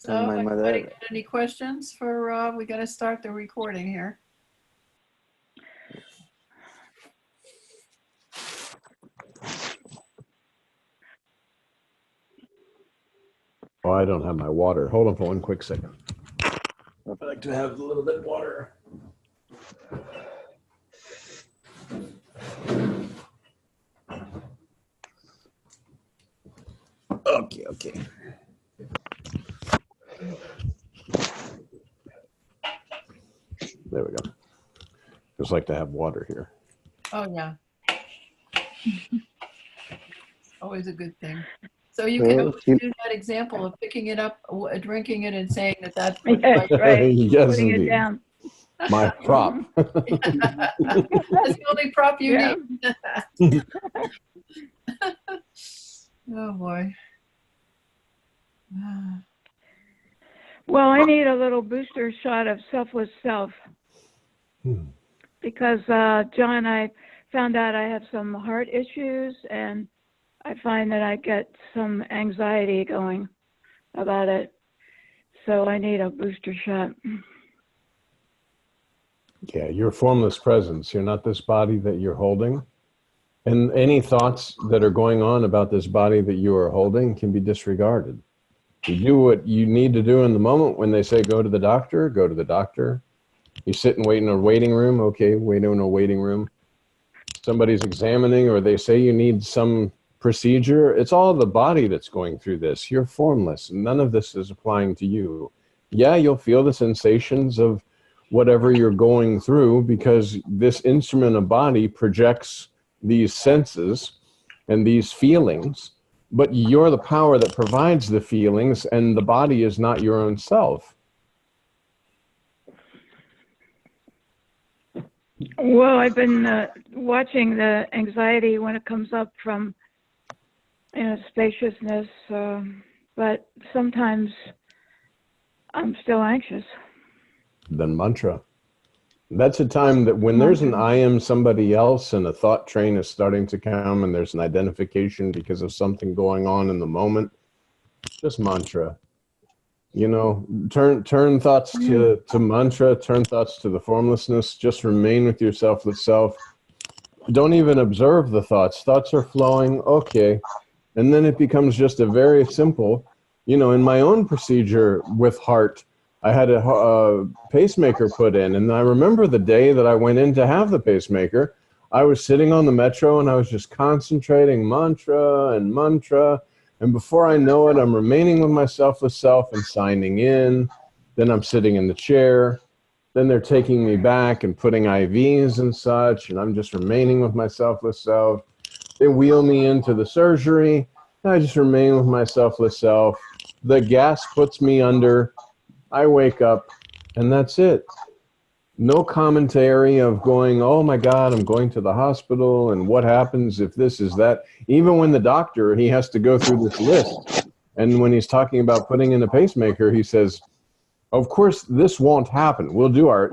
And So my anybody mother, got any questions for, we got to start the recording here. Oh, I don't have my water. Hold on for one quick second. I'd like to have a little bit of water. Okay. There we go. Just like to have water here. Oh, yeah. Always a good thing. So you can always do that example of picking it up, drinking it, and saying that that's what Yes, right. Yes, Putting indeed. it down. My prop. That's the only prop you Yeah. need. Oh, boy. Well, I need a little booster shot of Selfless Self because, John, I found out I have some heart issues, and I find that I get some anxiety going about it. So I need a booster shot. Yeah, you're formless presence. You're not this body that you're holding. And any thoughts that are going on about this body that you are holding can be disregarded. You do what you need to do in the moment. When they say go to the doctor, go to the doctor. You sit and wait in a waiting room. Okay, wait in a waiting room. Somebody's examining, or they say you need some procedure. It's all the body that's going through this. You're formless. None of this is applying to you. Yeah, you'll feel the sensations of whatever you're going through because this instrument of body projects these senses and these feelings, but you're the power that provides the feelings, and the body is not your own self. Well, I've been watching the anxiety when it comes up from, spaciousness, but sometimes I'm still anxious. Then mantra. That's a time that when there's an I am somebody else and a thought train is starting to come and there's an identification because of something going on in the moment, just mantra. Turn thoughts to mantra, turn thoughts to the formlessness, just remain with your selfless self. Don't even observe the thoughts. Thoughts are flowing, okay. And then it becomes just a very simple, in my own procedure with heart, I had a pacemaker put in, and I remember the day that I went in to have the pacemaker, I was sitting on the metro and I was just concentrating mantra, and before I know it, I'm remaining with my selfless self and signing in. Then I'm sitting in the chair. Then they're taking me back and putting IVs and such, and I'm just remaining with my selfless self. They wheel me into the surgery. I just remain with my selfless self. The gas puts me under. I wake up, and that's it. No commentary of going, oh my God, I'm going to the hospital, and what happens if this is that. Even when the doctor, he has to go through this list. And when he's talking about putting in a pacemaker, he says, of course, this won't happen. We'll do our,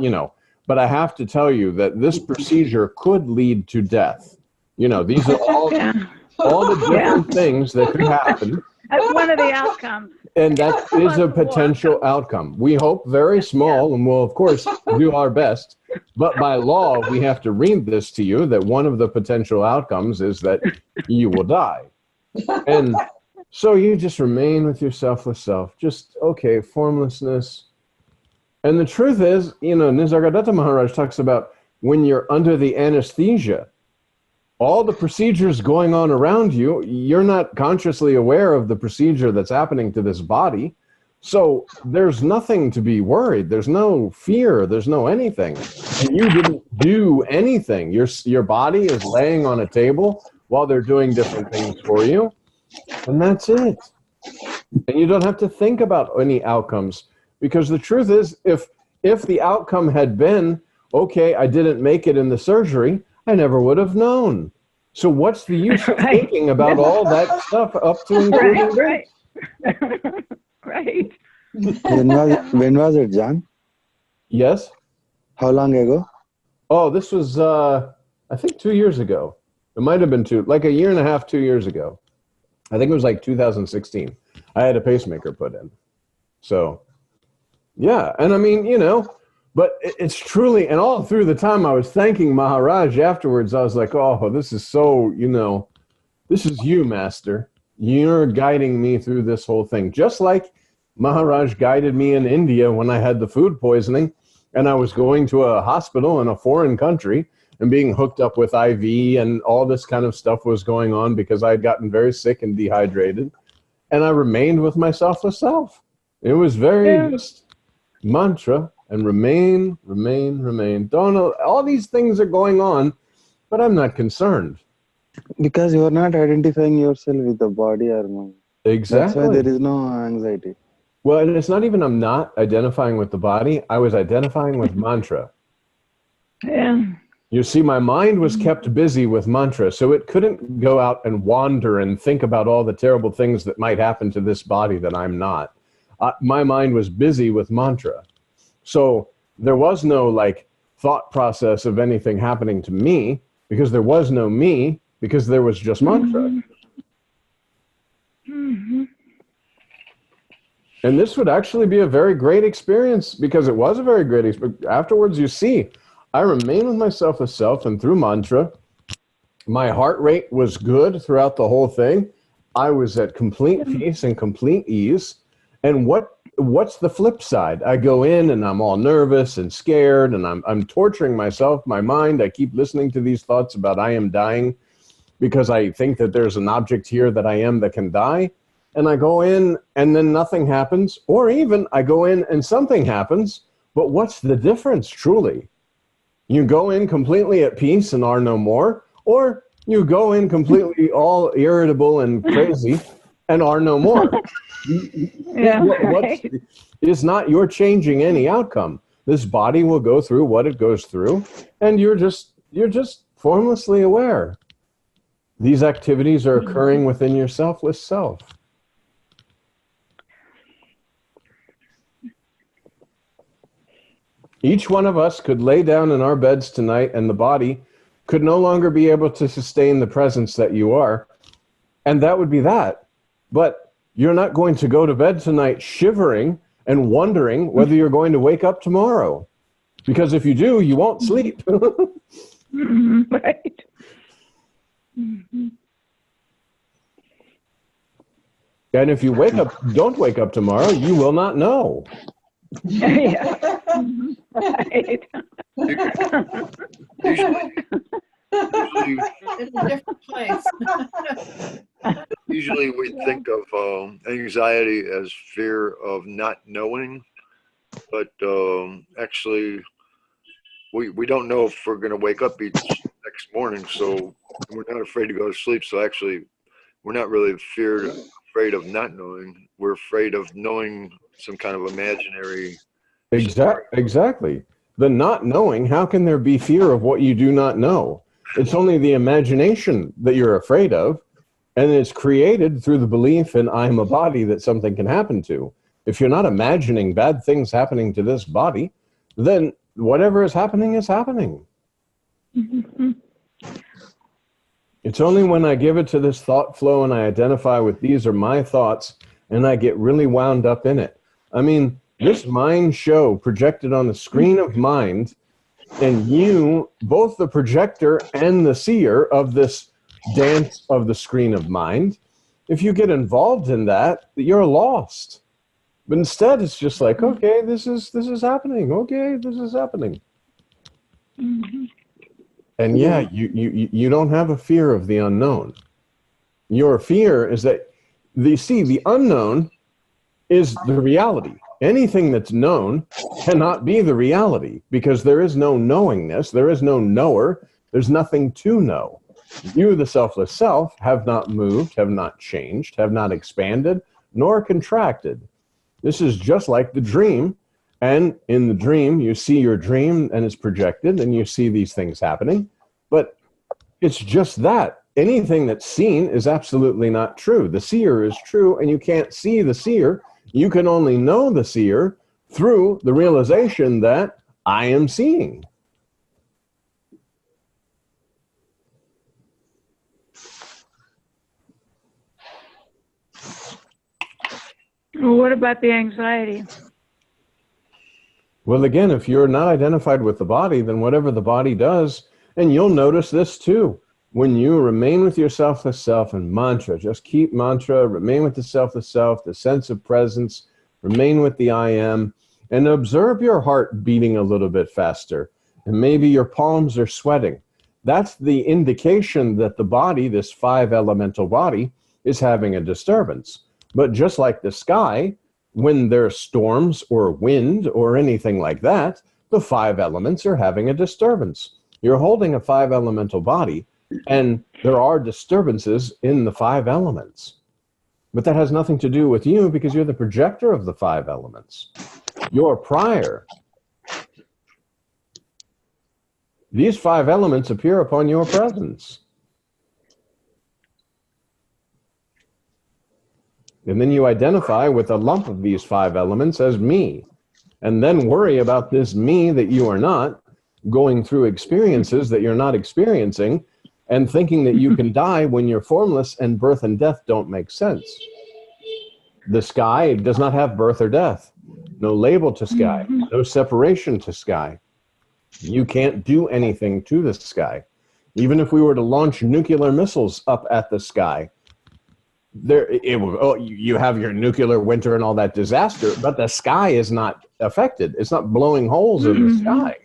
but I have to tell you that this procedure could lead to death. These are all the different things that could happen. That's one of the outcomes. And that is a potential outcome. We hope very small, and we'll, of course, do our best. But by law, we have to read this to you that one of the potential outcomes is that you will die. And so you just remain with your selfless self. Just, okay, formlessness. And the truth is, Nisargadatta Maharaj talks about when you're under the anesthesia, all the procedures going on around you, you're not consciously aware of the procedure that's happening to this body. So there's nothing to be worried. There's no fear. There's no anything. And you didn't do anything. Your body is laying on a table while they're doing different things for you. And that's it. And you don't have to think about any outcomes, because the truth is, if the outcome had been, okay, I didn't make it in the surgery, I never would have known. So what's the use of thinking about all that stuff up to including Right. Right. when was it, John? Yes. How long ago? Oh, this was, I think 2 years ago. It might have been like a year and a half, 2 years ago. I think it was like 2016. I had a pacemaker put in. So, yeah. And I mean, but it's truly, and all through the time I was thanking Maharaj afterwards, I was like, oh, this is so, this is you, Master. You're guiding me through this whole thing. Just like Maharaj guided me in India when I had the food poisoning and I was going to a hospital in a foreign country and being hooked up with IV and all this kind of stuff was going on because I had gotten very sick and dehydrated. And I remained with my selfless self. It was very just mantra and remain, remain, remain. Don't know, all these things are going on, but I'm not concerned. Because you are not identifying yourself with the body or mind. Exactly. That's why there is no anxiety. Well, and it's not even I'm not identifying with the body. I was identifying with mantra. Yeah. You see, my mind was kept busy with mantra, so it couldn't go out and wander and think about all the terrible things that might happen to this body that I'm not. My mind was busy with mantra. So there was no like thought process of anything happening to me because there was no me because there was just mantra. Mm-hmm. And this would actually be a very great experience because it was a very great experience. Afterwards, you see, I remain with myself as self and through mantra, my heart rate was good throughout the whole thing. I was at complete peace and complete ease. And what's the flip side? I go in and I'm all nervous and scared and I'm torturing myself, my mind. I keep listening to these thoughts about I am dying because I think that there's an object here that I am that can die. And I go in and then nothing happens. Or even I go in and something happens. But what's the difference truly? You go in completely at peace and are no more, or you go in completely all irritable and crazy and are no more. Yeah, right. It's not you're changing any outcome. This body will go through what it goes through, and you're just formlessly aware. These activities are occurring within your selfless self. Each one of us could lay down in our beds tonight and the body could no longer be able to sustain the presence that you are. And that would be that. But you're not going to go to bed tonight shivering and wondering whether you're going to wake up tomorrow. Because if you do, you won't sleep. Right. Mm-hmm. And if you don't wake up tomorrow, you will not know. Yeah. Mm-hmm. Right. Usually, In a different place. usually we think of anxiety as fear of not knowing, but actually we don't know if we're going to wake up each next morning, so we're not afraid to go to sleep. So actually, we're not really afraid of not knowing. We're afraid of knowing some kind of imaginary. Exactly. The not knowing, how can there be fear of what you do not know? It's only the imagination that you're afraid of, and it's created through the belief in I'm a body that something can happen to. If you're not imagining bad things happening to this body, then whatever is happening is happening. Mm-hmm. It's only when I give it to this thought flow and I identify with these are my thoughts and I get really wound up in it. I mean, this mind show projected on the screen of mind, and you, both the projector and the seer of this dance of the screen of mind, if you get involved in that, you're lost. But instead, it's just like, okay, this is happening. Okay, this is happening. Mm-hmm. And yeah, you don't have a fear of the unknown. Your fear is that the unknown is the reality. Anything that's known cannot be the reality because there is no knowingness, there is no knower, there's nothing to know. You, the selfless self, have not moved, have not changed, have not expanded, nor contracted. This is just like the dream. And in the dream, you see your dream and it's projected and you see these things happening. But it's just that. Anything that's seen is absolutely not true. The seer is true and you can't see the seer. You can only know the seer through the realization that I am seeing. Well, what about the anxiety? Well, again, if you're not identified with the body, then whatever the body does, and you'll notice this too, when you remain with your selfless self and mantra, just keep mantra, remain with the selfless self, the sense of presence, remain with the I am, and observe your heart beating a little bit faster. And maybe your palms are sweating. That's the indication that the body, this 5 elemental body, is having a disturbance. But just like the sky, when there's storms or wind or anything like that, the 5 elements are having a disturbance. You're holding a 5 elemental body, and there are disturbances in the 5 elements. But that has nothing to do with you because you're the projector of the 5 elements. You're prior. These 5 elements appear upon your presence. And then you identify with a lump of these 5 elements as me. And then worry about this me that you are not, going through experiences that you're not experiencing, and thinking that you can die when you're formless and birth and death don't make sense. The sky does not have birth or death. No label to sky. No separation to sky. You can't do anything to the sky. Even if we were to launch nuclear missiles up at the sky, you have your nuclear winter and all that disaster, but the sky is not affected. It's not blowing holes in the sky.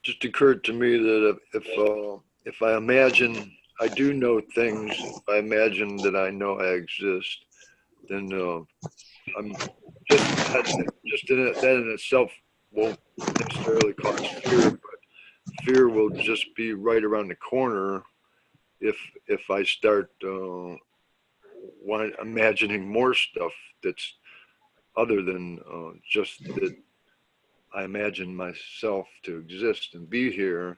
Just occurred to me that if I imagine I do know things, if I imagine that I know I exist, then I'm that in itself won't necessarily cause fear, but fear will just be right around the corner if I start imagining more stuff that's other than just that I imagine myself to exist and be here,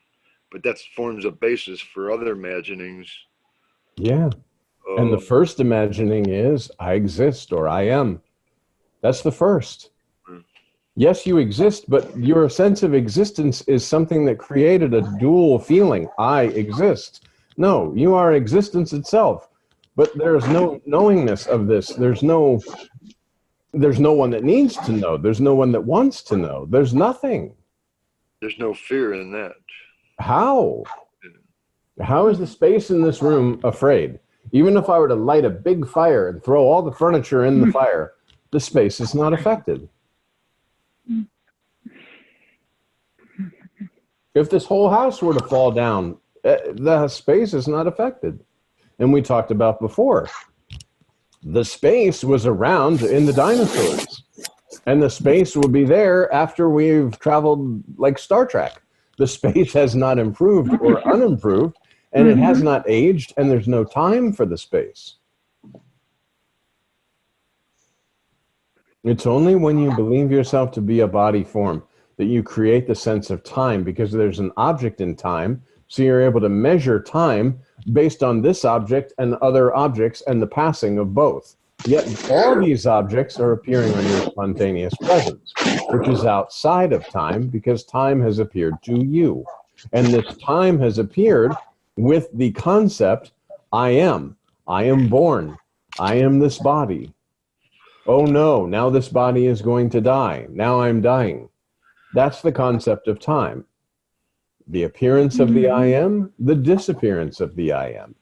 but that forms a basis for other imaginings. Yeah. And the first imagining is I exist or I am. That's the first. Yes, you exist, but your sense of existence is something that created a dual feeling. I exist. No, you are existence itself, but there's no knowingness of this. There's no one that needs to know. There's no one that wants to know. There's nothing. There's no fear in that. How? How is the space in this room afraid? Even if I were to light a big fire and throw all the furniture in the fire, the space is not affected. If this whole house were to fall down, the space is not affected. And we talked about before, the space was around in the dinosaurs, and the space will be there after we've traveled like Star Trek. The space has not improved or unimproved, and it has not aged, and there's no time for the space. It's only when you believe yourself to be a body form that you create the sense of time, because there's an object in time, so you're able to measure time based on this object and other objects and the passing of both. Yet all these objects are appearing on your spontaneous presence, which is outside of time because time has appeared to you. And this time has appeared with the concept, I am born, I am this body. Oh no, now this body is going to die. Now I'm dying. That's the concept of time. The appearance of the I am, the disappearance of the I am.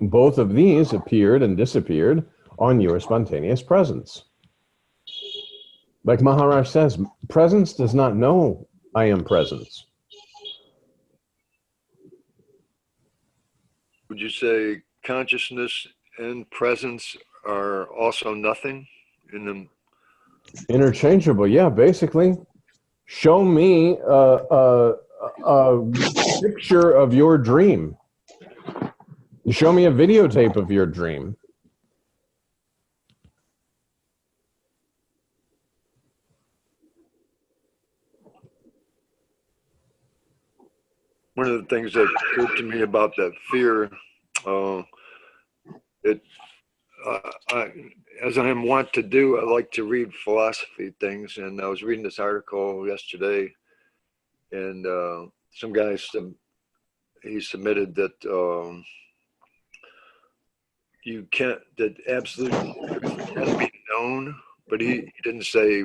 Both of these appeared and disappeared on your spontaneous presence. Like Maharaj says, presence does not know I am presence. Would you say consciousness and presence are also nothing in them? Interchangeable, yeah, basically. Show me a picture of your dream. Show me a videotape of your dream. One of the things that occurred to me about that fear, as I am wont to do, I like to read philosophy things, and I was reading this article yesterday, and some guy he submitted that you can't, that absolute truth can be known, but he didn't say,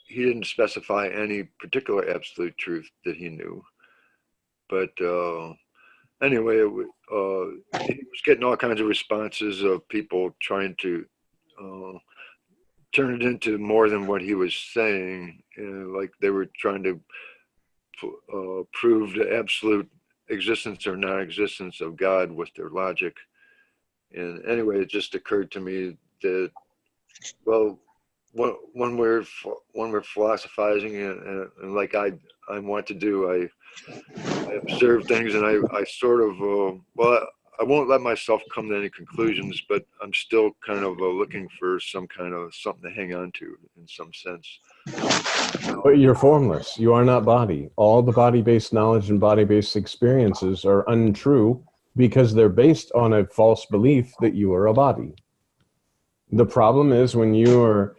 he didn't specify any particular absolute truth that he knew. But anyway, he was getting all kinds of responses of people trying to turn it into more than what he was saying. Like they were trying to prove the absolute existence or non-existence of God with their logic. And anyway, it just occurred to me that, well, when we're philosophizing and like I want to do, I observe things and I sort of, well, I won't let myself come to any conclusions, but I'm still kind of looking for some kind of something to hang on to in some sense. But you're formless. You are not body. All the body-based knowledge and body-based experiences are untrue because they're based on a false belief that you are a body. The problem is when you are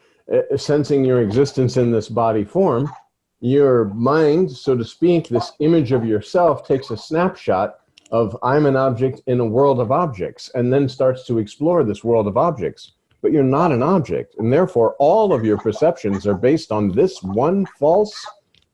sensing your existence in this body form, your mind, so to speak, this image of yourself takes a snapshot of I'm an object in a world of objects, and then starts to explore this world of objects. But you're not an object, and therefore all of your perceptions are based on this one false,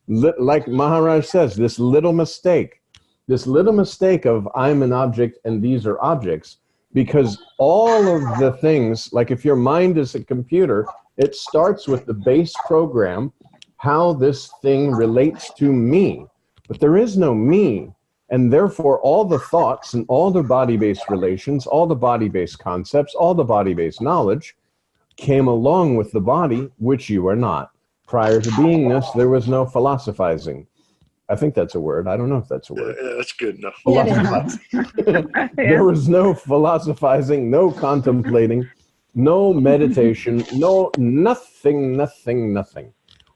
like Maharaj says, this little mistake of I'm an object and these are objects, because all of the things, like if your mind is a computer, it starts with the base program, how this thing relates to me. But there is no me. And therefore, all the thoughts and all the body-based relations, all the body-based concepts, all the body-based knowledge came along with the body, which you are not. Prior to beingness, there was no philosophizing. I think that's a word. I don't know if that's a word. Yeah, that's good enough. There was no philosophizing, no contemplating, no meditation, no nothing.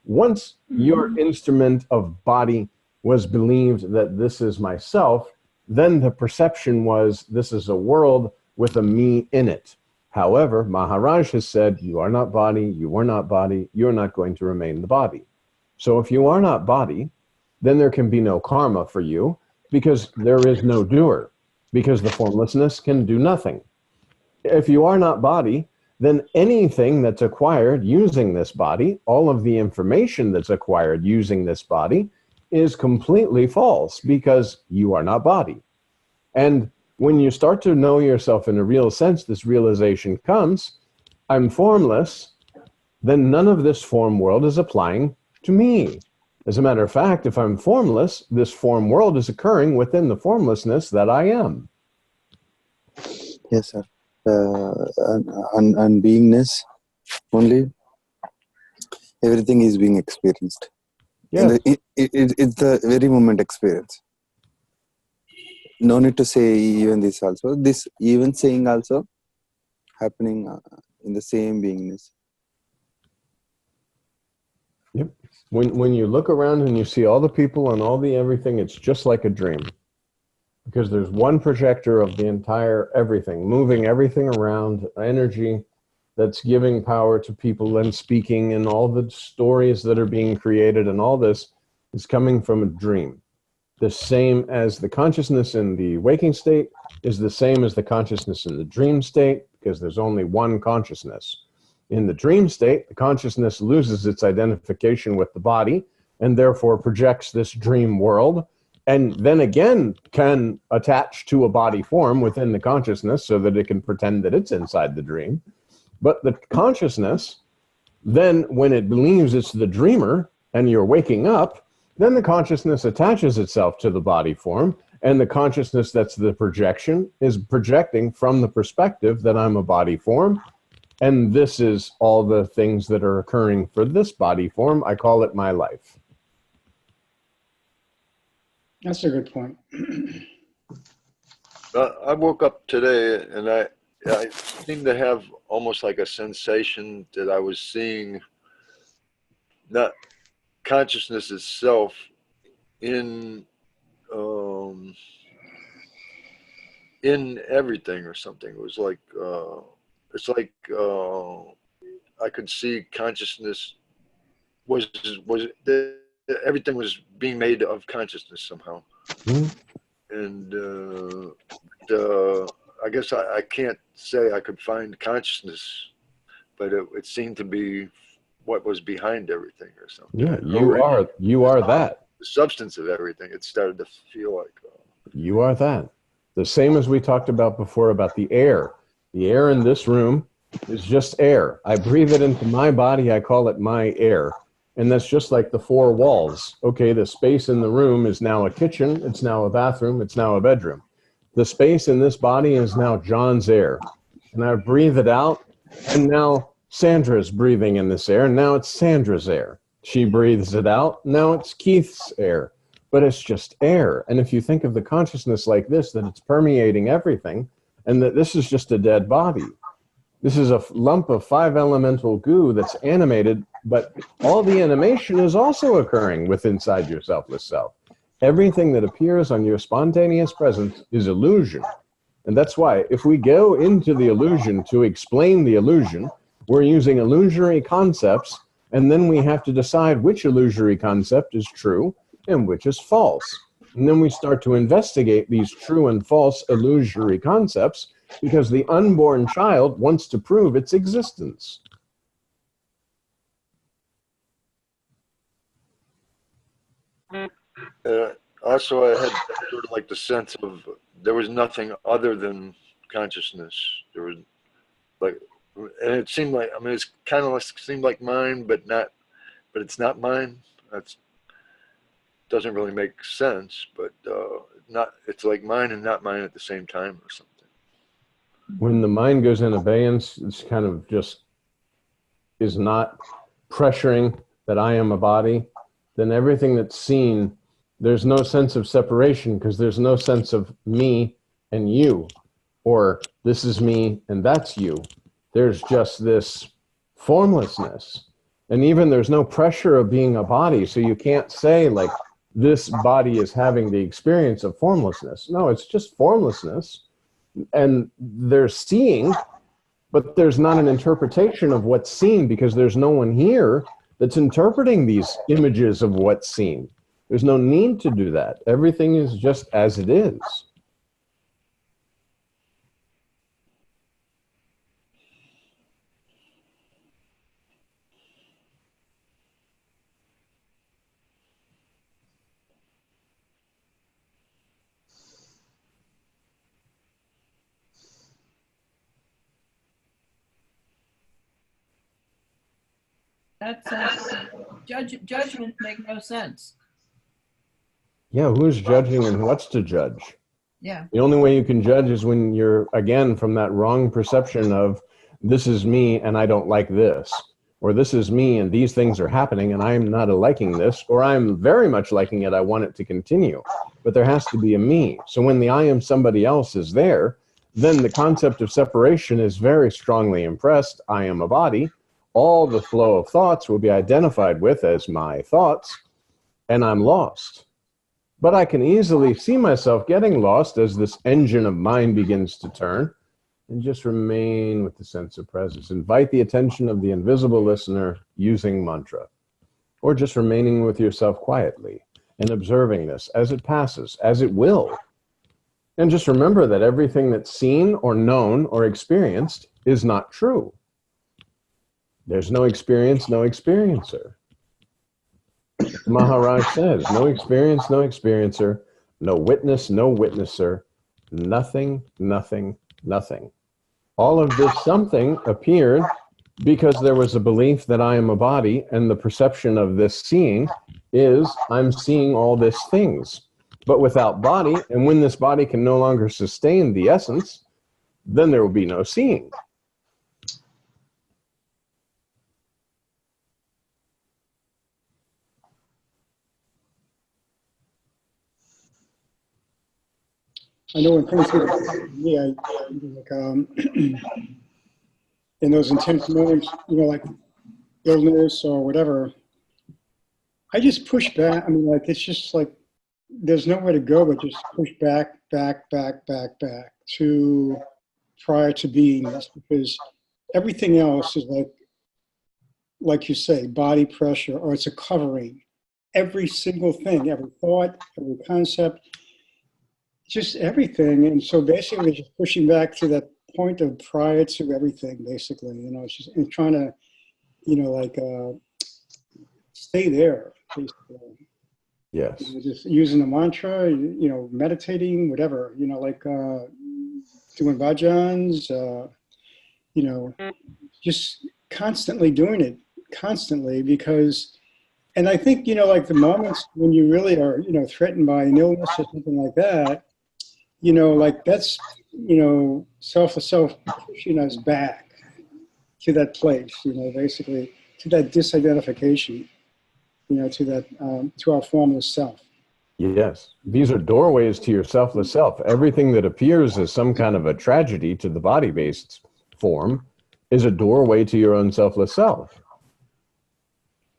Once your instrument of body was believed that this is myself, then the perception was this is a world with a me in it. However, Maharaj has said, you are not body, you are not body, you're not going to remain the body. So if you are not body, then there can be no karma for you because there is no doer, because the formlessness can do nothing. If you are not body, then anything that's acquired using this body, all of the information that's acquired using this body, is completely false because you are not body. And when you start to know yourself in a real sense, this realization comes, I'm formless, then none of this form world is applying to me. As a matter of fact, if I'm formless, this form world is occurring within the formlessness that I am. Yes, sir. And beingness only, everything is being experienced. Yes. It's the very moment experience. No need to say even this also. This even saying also happening in the same beingness. Yep. When you look around and you see all the people and all the everything, it's just like a dream. Because there's one projector of the entire everything, moving everything around, energy that's giving power to people and speaking, and all the stories that are being created, and all this is coming from a dream. The same as the consciousness in the waking state is the same as the consciousness in the dream state, because there's only one consciousness. In the dream state, the consciousness loses its identification with the body and therefore projects this dream world, and then again can attach to a body form within the consciousness so that it can pretend that it's inside the dream. But the consciousness, then when it believes it's the dreamer and you're waking up, then the consciousness attaches itself to the body form, and the consciousness that's the projection is projecting from the perspective that I'm a body form, and this is all the things that are occurring for this body form. I call it my life. That's a good point. I woke up today and I seemed to have almost like a sensation that I was seeing not consciousness itself in everything or something. It was like it's like I could see consciousness was everything was being made of consciousness somehow. Mm-hmm. And I guess I can't say I could find consciousness, but it seemed to be what was behind everything or something. Yeah, Or you are that. the substance of everything. It started to feel like. You are that. The same as we talked about before about the air. The air in this room is just air. I breathe it into my body. I call it my air. And that's just like the four walls. Okay, the space in the room is now a kitchen. It's now a bathroom. It's now a bedroom. The space in this body is now John's air. And I breathe it out. And now Sandra's breathing in this air. And now it's Sandra's air. She breathes it out. Now it's Keith's air. But it's just air. And if you think of the consciousness like this, that it's permeating everything, and that this is just a dead body. This is a lump of 5 elemental goo that's animated, but all the animation is also occurring inside your selfless self. Everything that appears on your spontaneous presence is illusion. And that's why if we go into the illusion to explain the illusion, we're using illusory concepts, and then we have to decide which illusory concept is true and which is false. And then we start to investigate these true and false illusory concepts because the unborn child wants to prove its existence. Also, I had sort of like the sense of there was nothing other than consciousness. There was like, and it seemed like, I mean, it's kind of like, seemed like mine, but it's not mine. That's doesn't really make sense, but it's like mine and not mine at the same time or something. When the mind goes in abeyance, it's kind of just is not pressuring that I am a body, then everything that's seen, there's no sense of separation because there's no sense of me and you, or this is me and that's you. There's just this formlessness. And even there's no pressure of being a body, so you can't say like, this body is having the experience of formlessness. No, it's just formlessness. And there's seeing, but there's not an interpretation of what's seen because there's no one here that's interpreting these images of what's seen. There's no need to do that. Everything is just as it is. That's judgments make no sense. Yeah, who's judging and what's to judge? Yeah. The only way you can judge is when you're, again, from that wrong perception of this is me and I don't like this, or this is me and these things are happening and I'm not liking this, or I'm very much liking it, I want it to continue. But there has to be a me. So when the I am somebody else is there, then the concept of separation is very strongly impressed. I am a body. All the flow of thoughts will be identified with as my thoughts, and I'm lost. But I can easily see myself getting lost as this engine of mind begins to turn, and just remain with the sense of presence. Invite the attention of the invisible listener using mantra, or just remaining with yourself quietly and observing this as it passes, as it will. And just remember that everything that's seen or known or experienced is not true. There's no experience, no experiencer. Maharaj says, no experience, no experiencer, no witness, no witnesser, nothing, nothing, nothing. All of this something appeared because there was a belief that I am a body, and the perception of this seeing is I'm seeing all these things. But without body, and when this body can no longer sustain the essence, then there will be no seeing. I know when things get, yeah, like, in those intense moments, you know, like illness or whatever, I just push back. I mean, like, it's just like, there's nowhere to go but just push back to prior to beingness, because everything else is like you say, body pressure, or it's a covering. Every single thing, every thought, every concept, just everything. And so basically just pushing back to that point of prior to everything, basically, you know, it's just and trying to, you know, like stay there, basically. Yes. You know, just using the mantra, you know, meditating, whatever, you know, like doing bhajans, you know, just constantly doing it, constantly, because, and I think, you know, like the moments when you really are, you know, threatened by an illness or something like that, you know, like that's, you know, self pushing us back to that place, you know, basically to that disidentification, you know, to that, to our formless self. Yes. These are doorways to your selfless self. Everything that appears as some kind of a tragedy to the body-based form is a doorway to your own selfless self.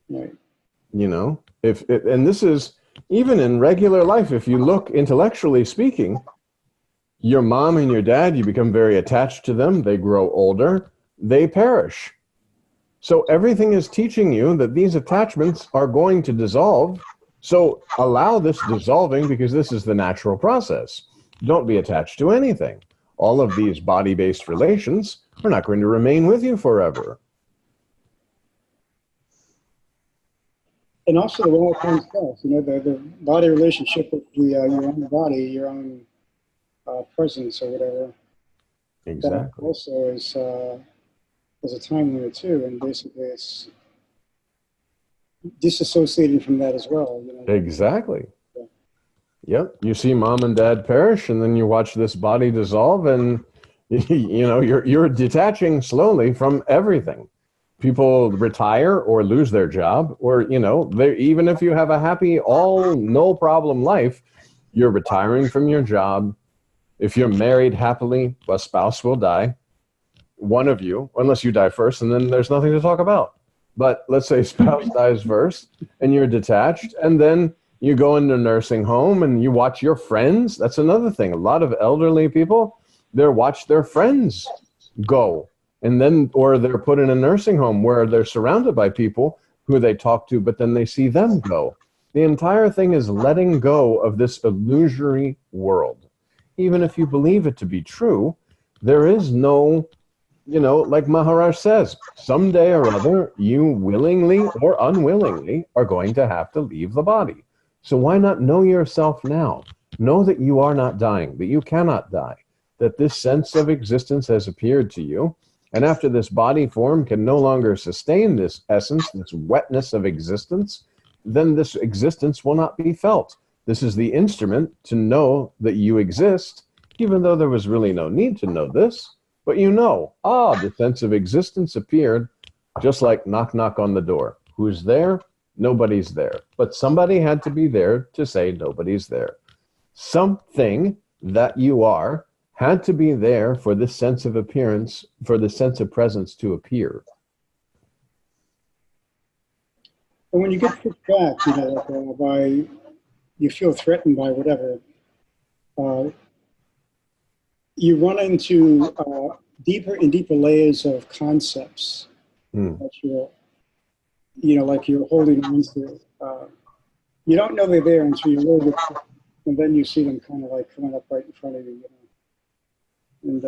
Right. You know, and this is even in regular life, if you look intellectually speaking, your mom and your dad, you become very attached to them. They grow older, they perish. So everything is teaching you that these attachments are going to dissolve. So allow this dissolving because this is the natural process. Don't be attached to anything. All of these body-based relations are not going to remain with you forever. And also the one-time self, you know, the body relationship with the, your own body, your own presence or whatever. Exactly. That also is a time limit too, and basically it's disassociating from that as well. You know? Exactly. Yep. You see mom and dad perish, and then you watch this body dissolve, and you know you're detaching slowly from everything. People retire or lose their job, or you know, even if you have a happy, all no problem life, you're retiring from your job. If you're married happily, a spouse will die. One of you, unless you die first, and then there's nothing to talk about. But let's say spouse dies first, and you're detached, and then you go into a nursing home and you watch your friends. That's another thing. A lot of elderly people, they watch their friends go. And then, or they're put in a nursing home where they're surrounded by people who they talk to, but then they see them go. The entire thing is letting go of this illusory world. Even if you believe it to be true, there is no, you know, like Maharaj says, someday or other, you willingly or unwillingly are going to have to leave the body. So why not know yourself now? Know that you are not dying, that you cannot die, that this sense of existence has appeared to you. And after this body form can no longer sustain this essence, this wetness of existence, then this existence will not be felt. This is the instrument to know that you exist, even though there was really no need to know this. But you know, the sense of existence appeared, just like knock, knock on the door. Who's there? Nobody's there. But somebody had to be there to say nobody's there. Something that you are had to be there for this sense of appearance, for the sense of presence to appear. And when you get pushed back, you know, like, by, you feel threatened by whatever, you run into deeper and deeper layers of concepts that you're, you know, like you're holding on to. You don't know they're there until you really get, and then you see them kind of like coming up right in front of you, you know. And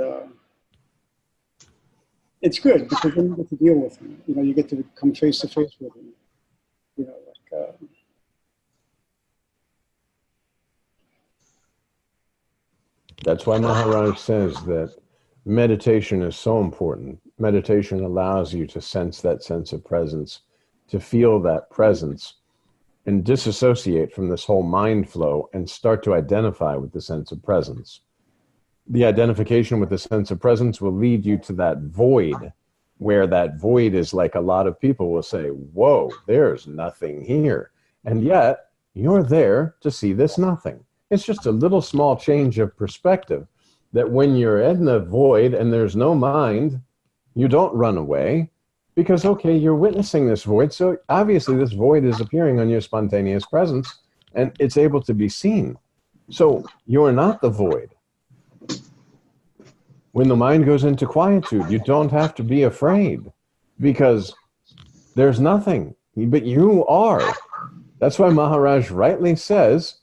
it's good because then you get to deal with them. You know, you get to come face to face with them. You know, like. That's why Maharaj says that meditation is so important. Meditation allows you to sense that sense of presence, to feel that presence, and disassociate from this whole mind flow and start to identify with the sense of presence. The identification with the sense of presence will lead you to that void, where that void is like a lot of people will say, whoa, there's nothing here. And yet, you're there to see this nothing. It's just a little small change of perspective that when you're in the void and there's no mind, you don't run away because, okay, you're witnessing this void. So obviously this void is appearing on your spontaneous presence and it's able to be seen. So you're not the void. When the mind goes into quietude, you don't have to be afraid because there's nothing, but you are. That's why Maharaj rightly says,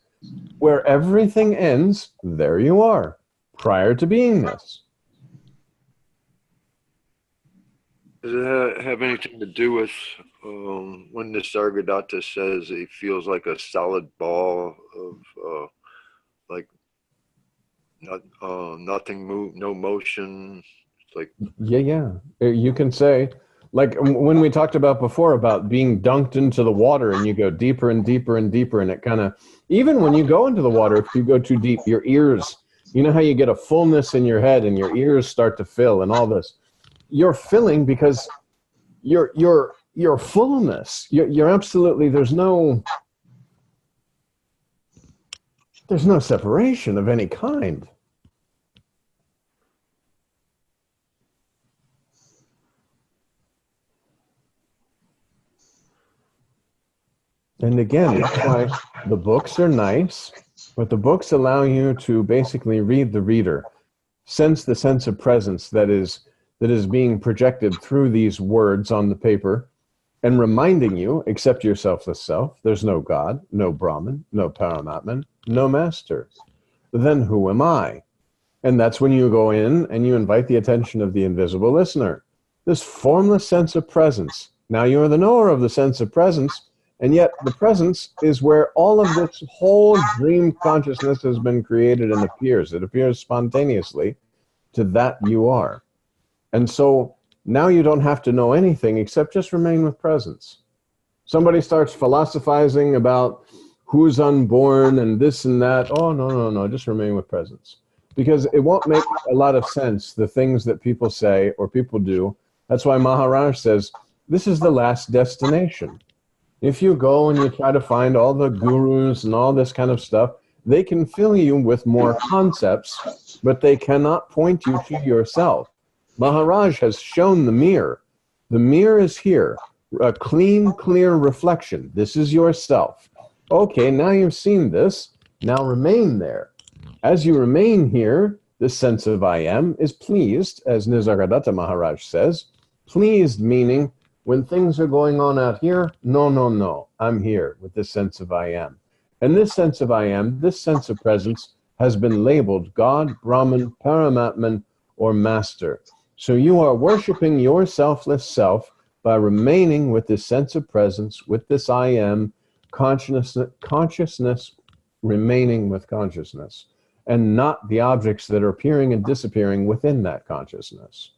Where everything ends, there you are, prior to beingness. Does it have anything to do with when the Nisargadatta says he feels like a solid ball of like nothing move, no motion? It's like Yeah. You can say, like when we talked about before about being dunked into the water and you go deeper and deeper and deeper, and it kind of, even when you go into the water, if you go too deep, your ears, you know how you get a fullness in your head and your ears start to fill and all this. You're filling because your fullness. You're absolutely, there's no separation of any kind. And again, that's why the books are nice, but the books allow you to basically read the reader, sense the sense of presence that is being projected through these words on the paper, and reminding you, accept your selfless self, there's no God, no Brahman, no Paramatman, no master. Then who am I? And that's when you go in and you invite the attention of the invisible listener. This formless sense of presence. Now you are the knower of the sense of presence, and yet the presence is where all of this whole dream consciousness has been created and appears. It appears spontaneously to that you are. And so now you don't have to know anything except just remain with presence. Somebody starts philosophizing about who's unborn and this and that. Oh, no, just remain with presence. Because it won't make a lot of sense, the things that people say or people do. That's why Maharaj says, this is the last destination. If you go and you try to find all the gurus and all this kind of stuff, they can fill you with more concepts, but they cannot point you to yourself. Maharaj has shown the mirror. The mirror is here, a clean, clear reflection. This is yourself. Okay, now you've seen this. Now remain there. As you remain here, this sense of I am is pleased, as Nisargadatta Maharaj says. Pleased meaning, when things are going on out here, no, I'm here with this sense of I am. And this sense of I am, this sense of presence, has been labeled God, Brahman, Paramatman, or Master. So you are worshiping your selfless self by remaining with this sense of presence, with this I am, consciousness remaining with consciousness, and not the objects that are appearing and disappearing within that consciousness.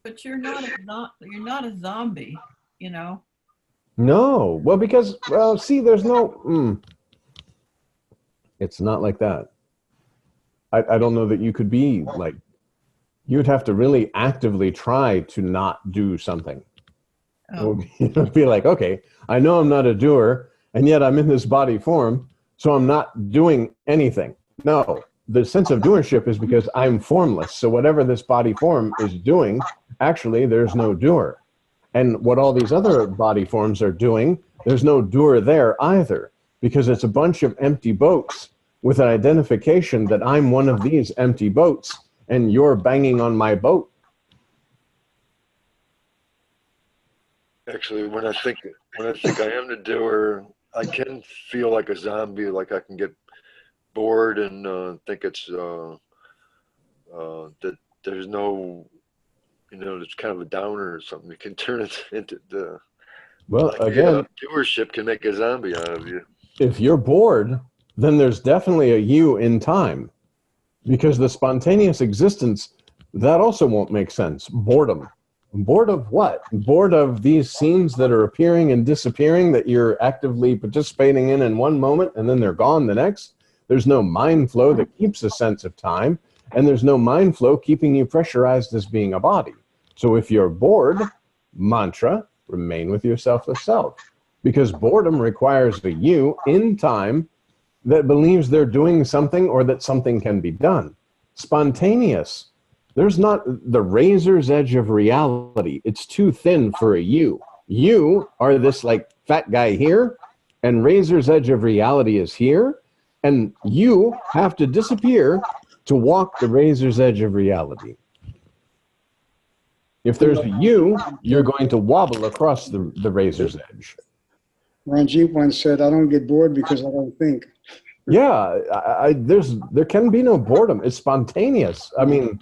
But you're not a zombie, you know. No, well, because, well, see, there's no, it's not like that. I don't know that you could be like, you'd have to really actively try to not do something. Oh. It would be like, okay, I know I'm not a doer, and yet I'm in this body form, so I'm not doing anything. No, the sense of doership is because I'm formless. So whatever this body form is doing, actually, there's no doer. And what all these other body forms are doing, there's no doer there either, because it's a bunch of empty boats with an identification that I'm one of these empty boats, and you're banging on my boat. actually, when I think I am the doer, I can feel like a zombie, like I can get bored and think it's that there's no, it's kind of a downer or something. You can turn it into the, Well, like, again, doership can make a zombie out of you. if you're bored, then there's definitely a you in time, because the spontaneous existence, that also won't make sense. Boredom. Bored of what? Bored of these scenes that are appearing and disappearing that you're actively participating in one moment and then they're gone the next. There's no mind flow that keeps a sense of time, and there's no mind flow keeping you pressurized as being a body. So if you're bored, mantra, remain with your selfless self, because boredom requires the you in time that believes they're doing something or that something can be done. Spontaneous, there's not the razor's edge of reality. It's too thin for a you. You are this like fat guy here, and razor's edge of reality is here, and you have to disappear to walk the razor's edge of reality. If there's a you, you're going to wobble across the razor's edge. Ranjit once said, I don't get bored because I don't think. Yeah, there can be no boredom. It's spontaneous. I mean,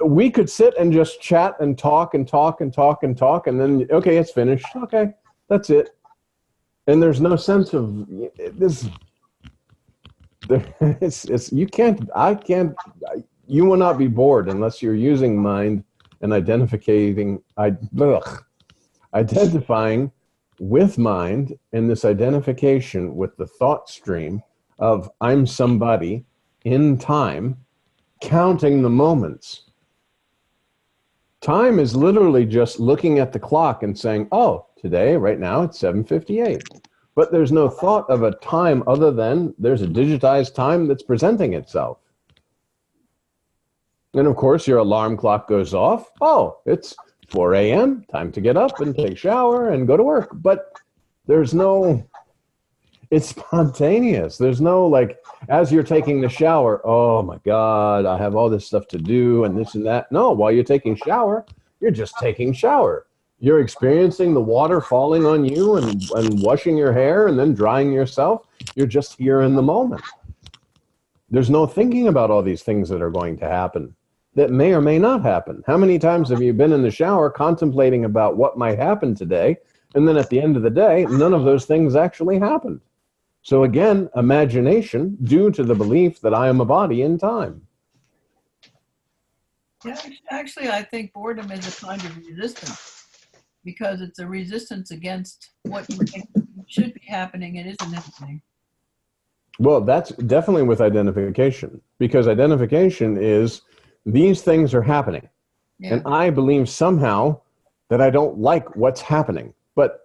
we could sit and just chat and talk and talk and talk and talk, and then, okay, it's finished. Okay, that's it. And there's no sense of this. You will not be bored unless you're using mind and identifying with mind, and this identification with the thought stream of I'm somebody in time, counting the moments. Time is literally just looking at the clock and saying, oh, today, right now, it's 7:58. But there's no thought of a time other than there's a digitized time that's presenting itself. And of course, your alarm clock goes off. Oh, it's 4 a.m., time to get up and take a shower and go to work. But there's no, it's spontaneous. There's no, like, as you're taking the shower, oh my God, I have all this stuff to do and this and that. No, while you're taking shower, you're just taking shower. You're experiencing the water falling on you and washing your hair and then drying yourself. You're just here in the moment. There's no thinking about all these things that are going to happen, that may or may not happen. How many times have you been in the shower contemplating about what might happen today, and then at the end of the day, none of those things actually happened? So again, imagination due to the belief that I am a body in time. Yeah, actually, I think boredom is a kind of resistance, because it's a resistance against what you think should be happening and isn't happening. Well, that's definitely with identification, because identification is these things are happening. Yeah. And I believe somehow that I don't like what's happening. But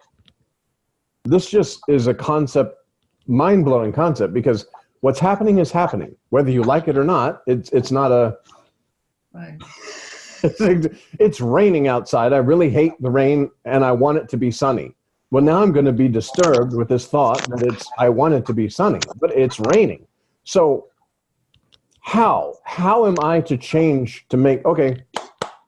this just is a concept, mind-blowing concept, because what's happening is happening. Whether you like it or not, it's not a... Right. It's raining outside. I really hate the rain and I want it to be sunny. Well, now I'm going to be disturbed with this thought that I want it to be sunny, but it's raining. So how am I to change to make, okay,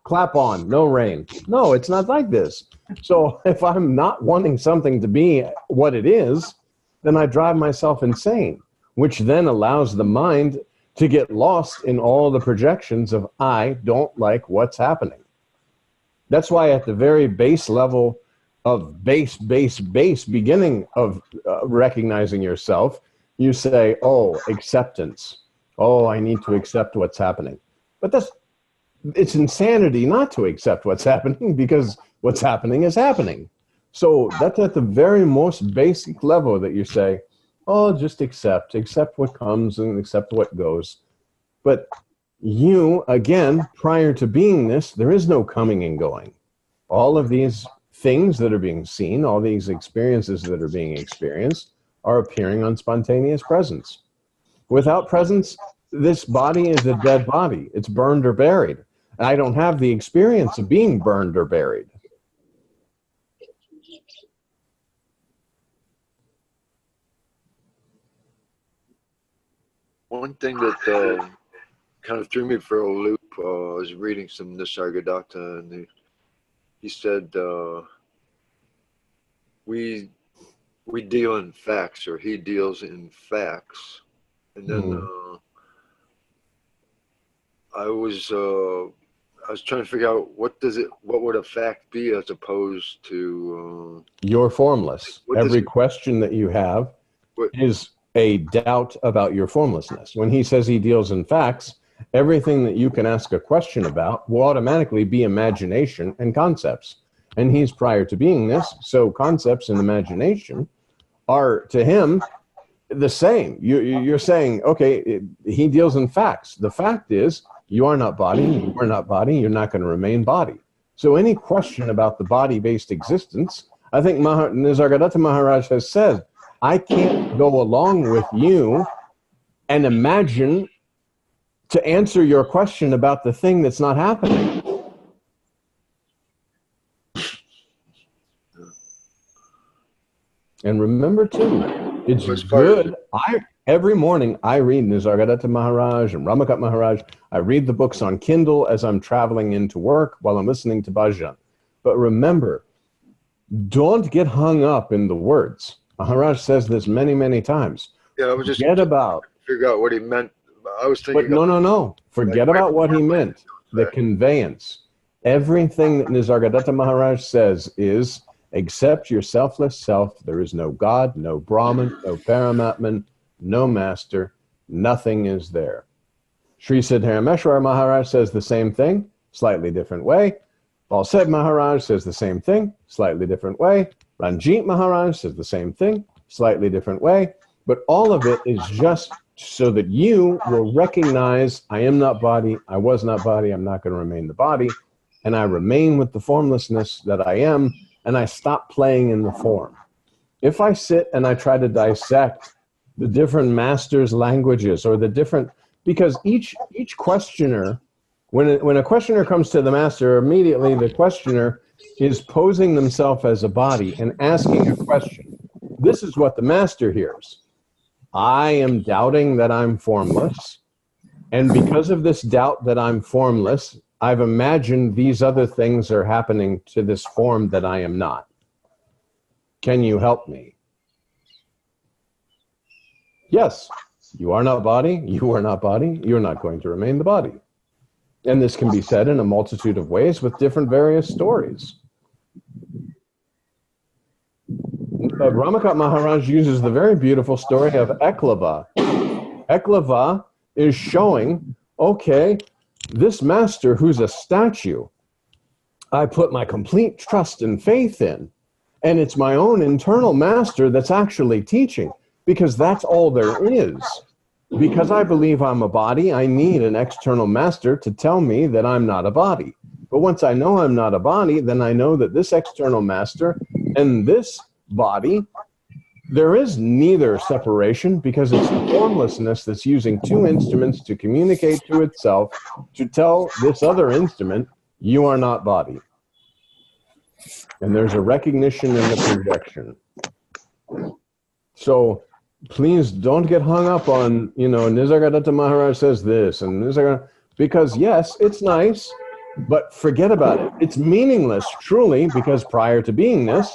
clap on, no rain? No, it's not like this. So if I'm not wanting something to be what it is, then I drive myself insane, which then allows the mind to get lost in all the projections of I don't like what's happening. That's why at the very base level of base beginning of recognizing yourself, you say, oh, acceptance. Oh, I need to accept what's happening. But it's insanity not to accept what's happening, because what's happening is happening. So that's at the very most basic level that you say, oh, just accept what comes and accept what goes. But you, again, prior to being this, there is no coming and going. All of these things that are being seen, all these experiences that are being experienced are appearing on spontaneous presence. Without presence, this body is a dead body. It's burned or buried. And I don't have the experience of being burned or buried. One thing that kind of threw me for a loop, I was reading some Nisargadatta, and he said, we deal in facts, or he deals in facts. And then I was trying to figure out what would a fact be as opposed to you're formless. Every it, question that you have is a doubt about your formlessness. When he says he deals in facts, everything that you can ask a question about will automatically be imagination and concepts. And he's prior to being this, so concepts and imagination are to him the same. You're saying, okay, he deals in facts. The fact is, you are not body, you are not body, you're not going to remain body. So any question about the body-based existence, I think Nisargadatta Maharaj has said, I can't go along with you and imagine to answer your question about the thing that's not happening. And remember too, it's good. Every morning I read Nisargadatta Maharaj and Ramakat Maharaj. I read the books on Kindle as I'm traveling into work while I'm listening to bhajan. But remember, don't get hung up in the words. Maharaj says this many, many times. Yeah, I was just Forget about, figure out what he meant. I was but thinking. no. Forget about what he meant. The conveyance. Everything that Nisargadatta Maharaj says is, accept your selfless self. There is no God, no Brahman, no Paramatman, no master. Nothing is there. Sri Siddharameshwar Maharaj says the same thing, slightly different way. Balsed Maharaj says the same thing, slightly different way. Ranjit Maharaj says the same thing, slightly different way. But all of it is just so that you will recognize, I am not body, I was not body, I'm not going to remain the body, and I remain with the formlessness that I am, and I stop playing in the form. If I sit and I try to dissect the different masters' languages or the different, because each questioner, when a questioner comes to the master, immediately the questioner is posing themselves as a body and asking a question. This is what the master hears. I am doubting that I'm formless, and because of this doubt that I'm formless, I've imagined these other things are happening to this form that I am not. Can you help me? Yes, you are not body, you are not body, you're not going to remain the body. And this can be said in a multitude of ways with different various stories. Ramakat Maharaj uses the very beautiful story of Eklava. Eklava is showing, okay, this master who's a statue, I put my complete trust and faith in, and it's my own internal master that's actually teaching, because that's all there is. Because I believe I'm a body, I need an external master to tell me that I'm not a body. But once I know I'm not a body, then I know that this external master and this body, there is neither separation, because it's the formlessness that's using two instruments to communicate to itself to tell this other instrument, you are not body. And there's a recognition in the projection. So please don't get hung up on, Nisargadatta Maharaj says this and Nisargadatta, because yes, it's nice, but forget about it. It's meaningless, truly, because prior to beingness,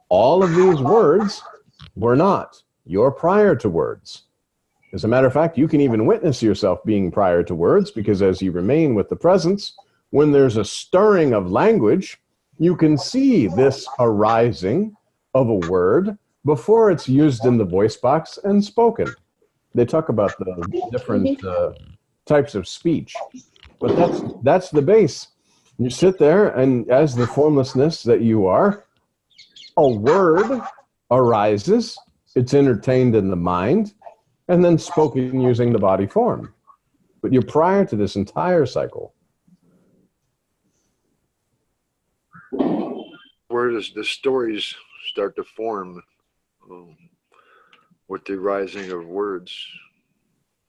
all of these words were not. You're prior to words. As a matter of fact, you can even witness yourself being prior to words, because as you remain with the presence, when there's a stirring of language, you can see this arising of a word before it's used in the voice box and spoken. They talk about the different types of speech, but that's the base. You sit there, and as the formlessness that you are, a word arises, it's entertained in the mind, and then spoken using the body form. But you're prior to this entire cycle. Where does the stories start to form with the rising of words?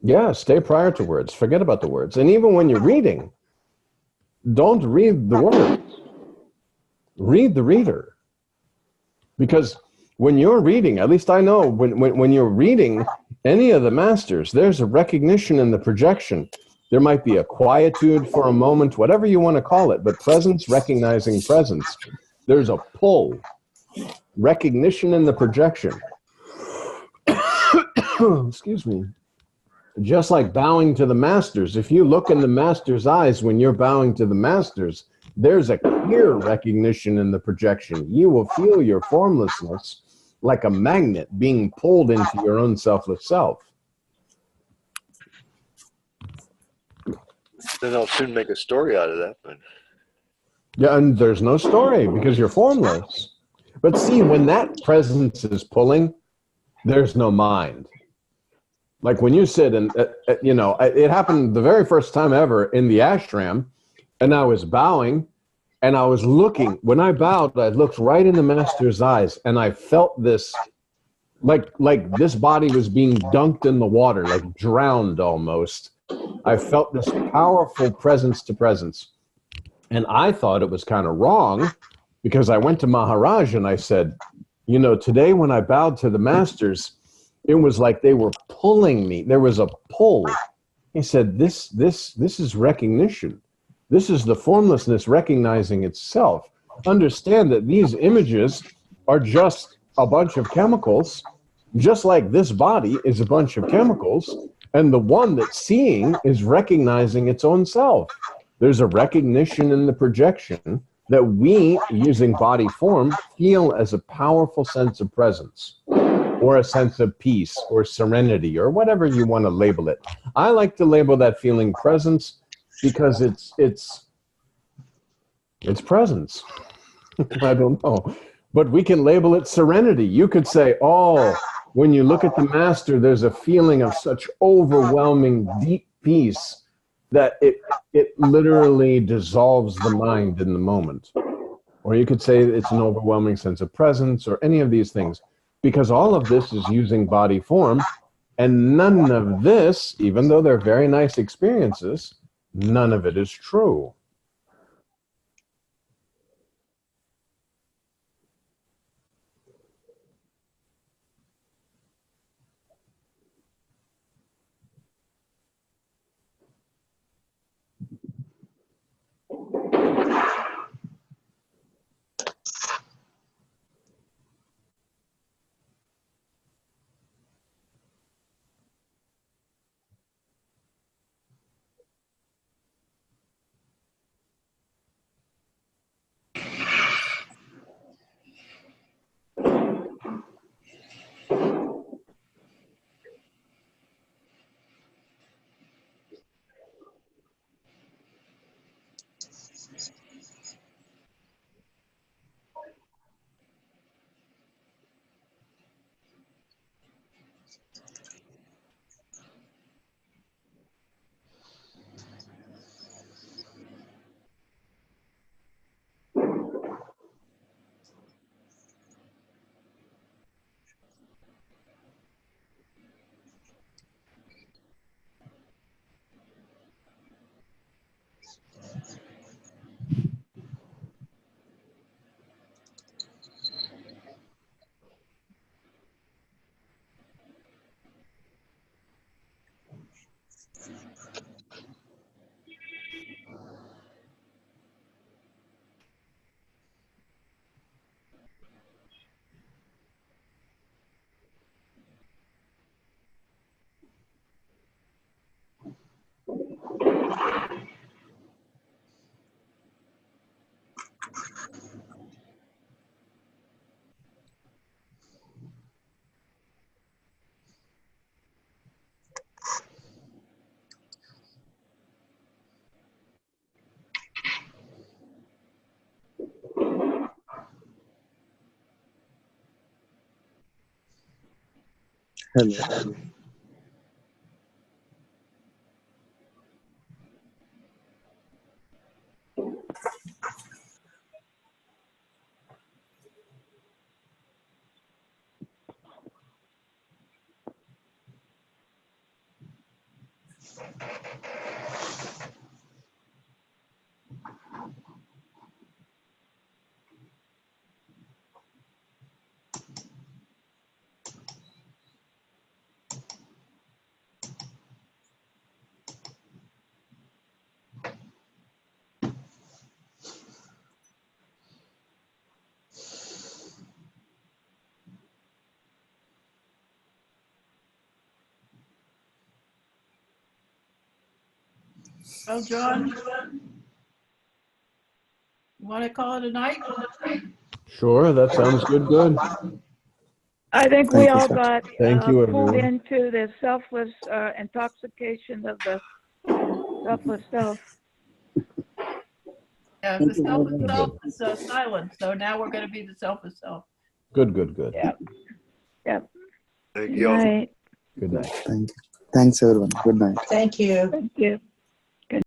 Yeah, stay prior to words. Forget about the words. And even when you're reading, don't read the words. Read the reader. Because when you're reading, at least I know, when you're reading any of the masters, there's a recognition in the projection. There might be a quietude for a moment, whatever you want to call it, but presence, recognizing presence. There's a pull, recognition in the projection. Excuse me. Just like bowing to the masters. If you look in the master's eyes when you're bowing to the masters, there's a clear recognition in the projection. You will feel your formlessness like a magnet being pulled into your own selfless self. Then I'll soon make a story out of that. But Yeah, and there's no story because you're formless. But see, when that presence is pulling, there's no mind. Like when you sit and, it happened the very first time ever in the ashram, and I was bowing and I was looking. When I bowed, I looked right in the master's eyes, and I felt this, like this body was being dunked in the water, like drowned almost. I felt this powerful presence to presence. And I thought it was kind of wrong, because I went to Maharaj and I said, today when I bowed to the masters, It was like they were pulling me. There was a pull. He said, this is recognition. This is the formlessness recognizing itself. Understand that these images are just a bunch of chemicals, just like this body is a bunch of chemicals, and the one that's seeing is recognizing its own self. There's a recognition in the projection that we, using body form, feel as a powerful sense of presence, or a sense of peace, or serenity, or whatever you want to label it. I like to label that feeling presence because it's presence. I don't know. But we can label it serenity. You could say, oh, when you look at the master, there's a feeling of such overwhelming deep peace that it literally dissolves the mind in the moment. Or you could say it's an overwhelming sense of presence, or any of these things, because all of this is using body form, and none of this, even though they're very nice experiences, none of it is true. Hello. Well, John, you want to call it a night? Sure, that sounds good. I think Thank we you, all sir. got Thank you, pulled everyone. into the selfless intoxication of the selfless self. Yeah, Thank the you self very much. itself is silent, so now we're going to be the self itself. Good. Yep. Yep. Thank Good you. night. Good night. Thank you. Thanks, everyone. Good night. Thank you. Thank you.